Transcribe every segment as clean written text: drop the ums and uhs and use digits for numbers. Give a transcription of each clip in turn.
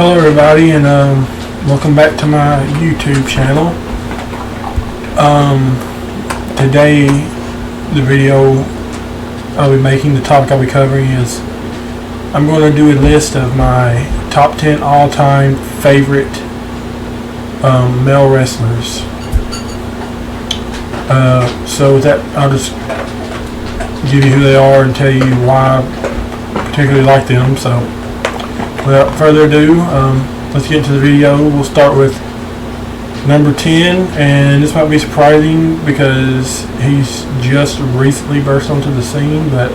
Hello everybody, and welcome back to my YouTube channel. Today the video I'll be making, the topic I'll be covering is I'm going to do a list of my top 10 all-time favorite male wrestlers. So with that, I'll just give you who they are and tell you why I particularly like them. So without further ado, let's get into the video. We'll start with number 10, and this might be surprising because he's just recently burst onto the scene, but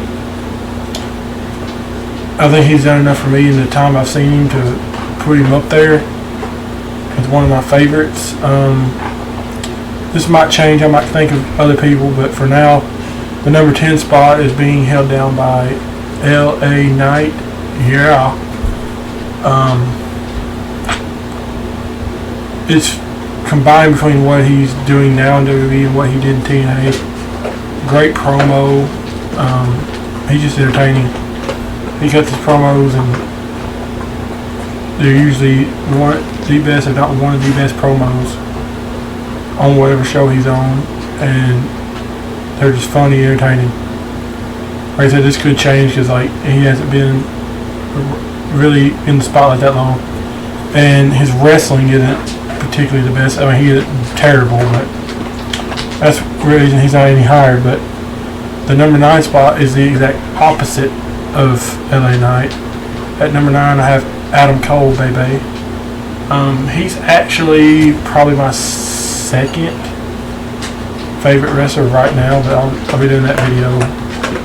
I think he's done enough for me in the time I've seen him to put him up there as one of my favorites. This might change, I might think of other people, but for now the number 10 spot is being held down by LA Knight. Yeah. It's combined between what he's doing now in WWE and what he did in TNA. Great promo. He's just entertaining. He cuts his promos, and they're usually one of the best, if not one of the best promos on whatever show he's on, and they're just funny, entertaining. Like I said, this could change because he hasn't been really in the spotlight that long, and his wrestling isn't particularly the best. I mean, he is terrible, but that's the reason he's not any higher. But the number 9 spot is the exact opposite of LA Knight. At number 9, I have Adam Cole, baby. He's actually probably my second favorite wrestler right now, but I'll be doing that video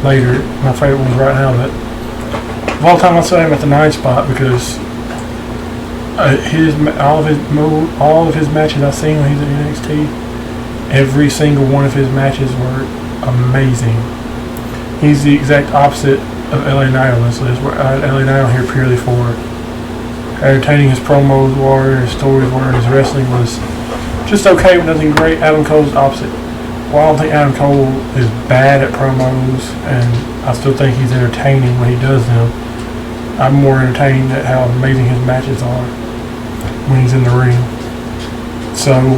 later. My favorite one's right now, but of all time, I'll say him at the 9 spot because all of his matches I've seen when he's at NXT, every single one of his matches were amazing. He's the exact opposite of LA Knight on this list. LA Knight on here purely for entertaining. His promos were, his stories were, his wrestling was just okay, but nothing great. Adam Cole's opposite. Well, I don't think Adam Cole is bad at promos, and I still think he's entertaining when he does them. I'm more entertained at how amazing his matches are when he's in the ring. So,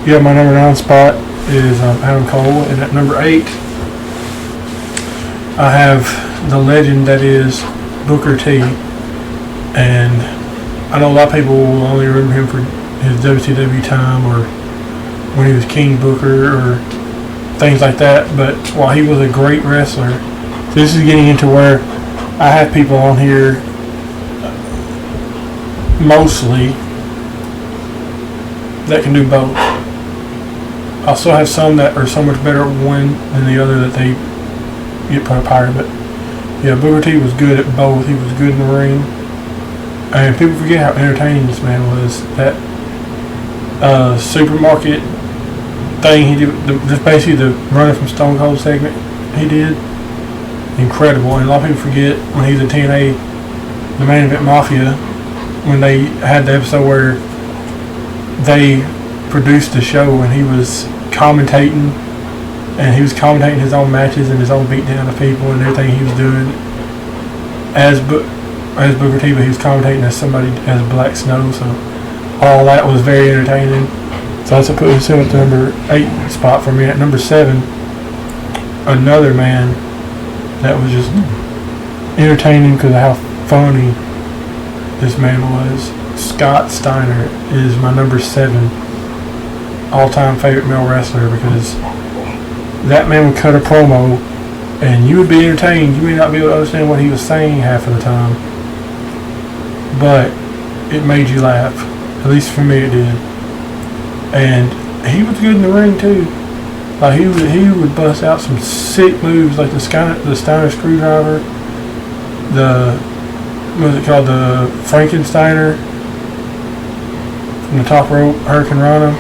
yeah, my number 9 spot is Adam Cole, and at number 8, I have the legend that is Booker T. And I know a lot of people will only remember him for his WCW time or when he was King Booker or things like that, but while he was a great wrestler, this is getting into where I have people on here mostly that can do both. I still have some that are so much better at one than the other that they get put up higher, but yeah, Booker T was good at both. He was good in the ring, and people forget how entertaining this man was. That supermarket thing he did, just basically the running from Stone Cold segment he did, incredible. And a lot of people forget when he was in TNA, the Main Event Mafia, when they had the episode where they produced the show and he was commentating, and he was commentating his own matches and his own beatdown of people and everything he was doing as Booker T, but he was commentating as somebody as Black Snow, so all that was very entertaining. So that's what puts him at the number 8 spot for me. At number 7, another man that was just entertaining because of how funny this man was. Scott Steiner is my number 7 all-time favorite male wrestler because that man would cut a promo and you would be entertained. You may not be able to understand what he was saying half of the time, but it made you laugh. At least for me it did. And he was good in the ring too. Like he would bust out some sick moves like the Steiner screwdriver, what was it called, the Frankensteiner from the top rope, Hurricane Rana.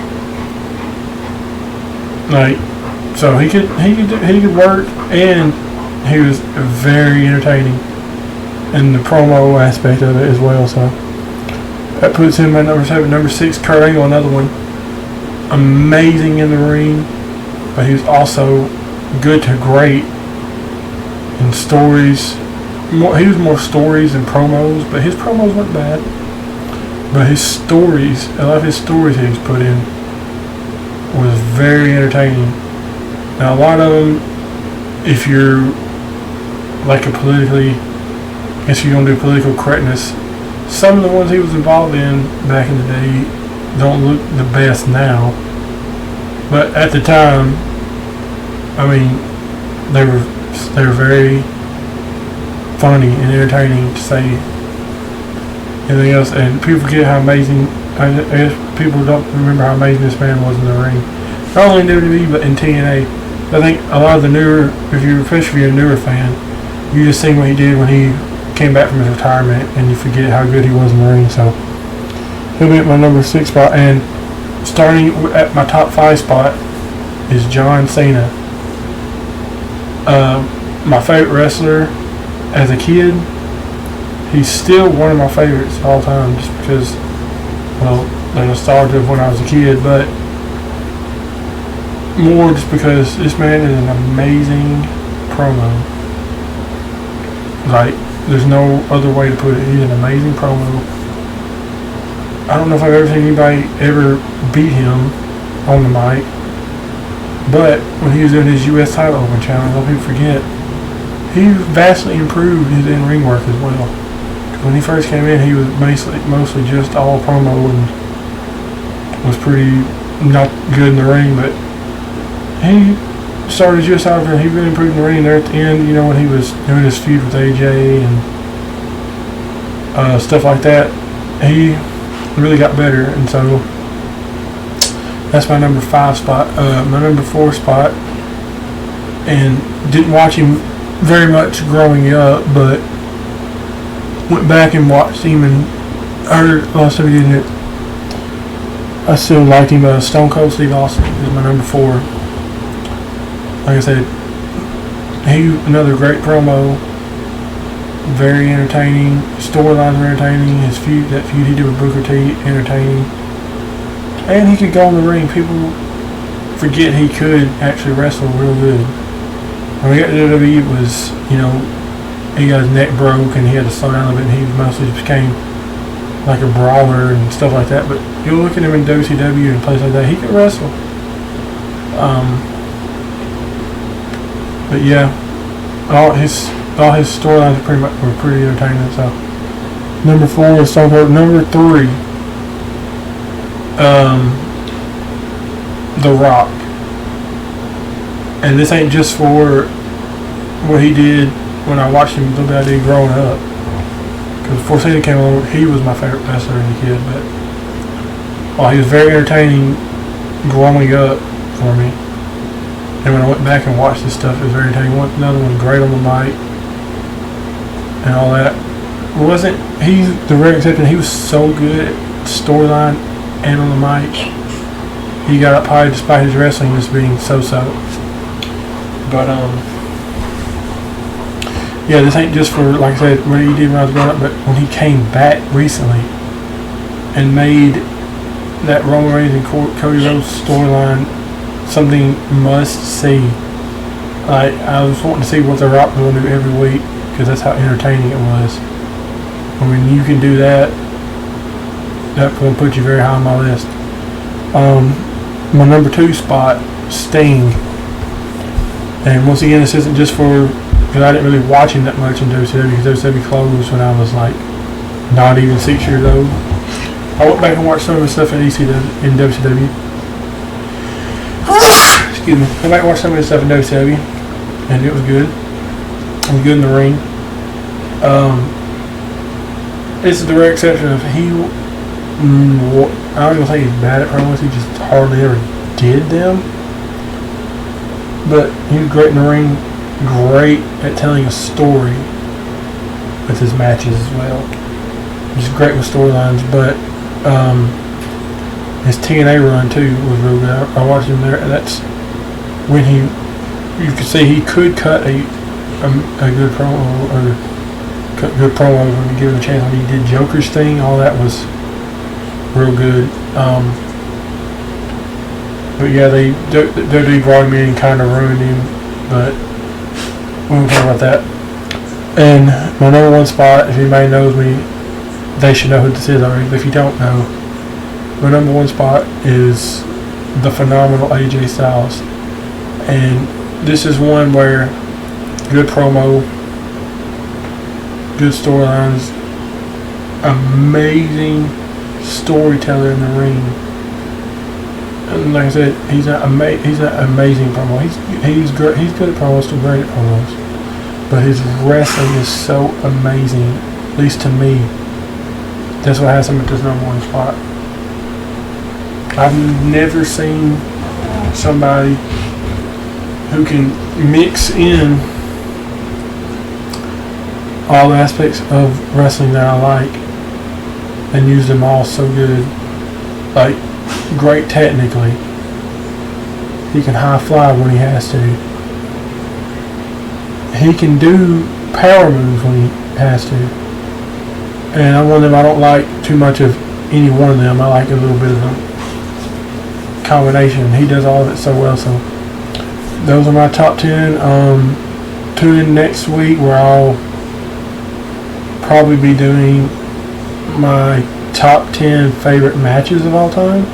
So he could work, and he was very entertaining in the promo aspect of it as well. So that puts him at number 7. Number 6, Kurt Angle, another one. Amazing in the ring, but he was also good to great in stories. He was more stories than promos, but his promos weren't bad. But his stories, a lot of his stories he's put in was very entertaining. Now a lot of them, if you're like a politically, I guess you're gonna do political correctness, some of the ones he was involved in back in the day don't look the best now. But at the time, I mean, they were very funny and entertaining, to say anything else. And people forget how amazing, I guess people don't remember how amazing this man was in the ring. Not only in WWE, but in TNA. I think a lot of the newer, especially if you're a newer fan, you just seen what he did when he came back from his retirement, and you forget how good he was in the ring. So he'll be at my number 6 spot. And starting at my top 5 spot is John Cena. My favorite wrestler as a kid. He's still one of my favorites of all time, just because, well, the nostalgia of when I was a kid, but more just because this man is an amazing promo. Like, there's no other way to put it. He's an amazing promo. I don't know if I've ever seen anybody ever beat him on the mic, but when he was doing his U.S. title open challenge, a lot of people forget, he vastly improved his in-ring work as well. When he first came in, he was mostly just all promo and was pretty not good in the ring, but he started just out there. He really improved in the ring there at the end, you know, when he was doing his feud with AJ and stuff like that. He really got better, and so that's my number 5 spot. My number 4 spot, and didn't watch him very much growing up, but went back and watched him and heard a lot of stuff he did in it. I still liked him. Stone Cold Steve Austin is my number 4. Like I said, he another great promo, very entertaining. Storylines were entertaining. That feud he did with Booker T, entertaining. And he could go in the ring. People forget he could actually wrestle real good. When we got to WWE, it was, you know, he got his neck broke and he had to slow down a bit, and he mostly just became like a brawler and stuff like that. But you look at him in WCW and places like that, he could wrestle. But yeah, all his storylines were pretty entertaining. So number 4 is Stone Cold. Number 3, The Rock. And this ain't just for what he did when I watched him do what I did growing up. Because before Cena came along, he was my favorite wrestler as a kid. But while he was very entertaining growing up for me, and when I went back and watched this stuff, it was very entertaining. Another one, great on the mic and all that. He's the rare exception. He was so good at storyline and on the mic. He got up high despite his wrestling just being so-so. But yeah, this ain't just for, like I said, what he did when I was growing up, but when he came back recently and made that Roman Reigns and Cody Rhodes storyline something must see. Like, I was wanting to see what The Rock was going to do every week, because that's how entertaining it was. I mean, you can do that, that's going to put you very high on my list. My number 2 spot, Sting. And once again, this isn't just for, because I didn't really watch him that much in WCW, because WCW closed when I was like not even 6 years old. I went back and watched some of his stuff in WCW. Excuse me. I went back and watched some of his stuff in WCW, and it was good. He was good in the ring. This is the rare exception of I don't even say he's bad at promos, he just hardly ever did them. But he was great in the ring, great at telling a story with his matches as well. He's great with storylines, but his TNA run too was real good. I watched him there, and that's when you could see he could cut a good promo, or cut good promos when you give him a chance. When he did Joker's thing, all that was real good. But yeah, WWE brought him in and kind of ruined him, but we won't talk about that. And my number 1 spot, if anybody knows me, they should know who this is already. But if you don't know, my number one spot is the phenomenal AJ Styles. And this is one where good promo, good storylines, amazing storyteller in the ring. And like I said, he's an amazing promo. He's great. He's good at promos, still great at promos. But his wrestling is so amazing, at least to me. That's what has him at this number one spot. I've never seen somebody who can mix in all aspects of wrestling that I like and use them all so good. Like, great technically. He can high fly when he has to. He can do power moves when he has to. And I'm one of them, I don't like too much of any one of them. I like a little bit of a combination. He does all of it so well. So those are my top 10. Tune in next week where I'll probably be doing my top 10 favorite matches of all time.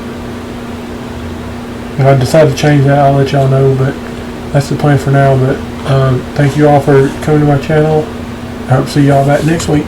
If I decide to change that, I'll let y'all know, but that's the plan for now. But thank you all for coming to my channel. I hope to see y'all back next week.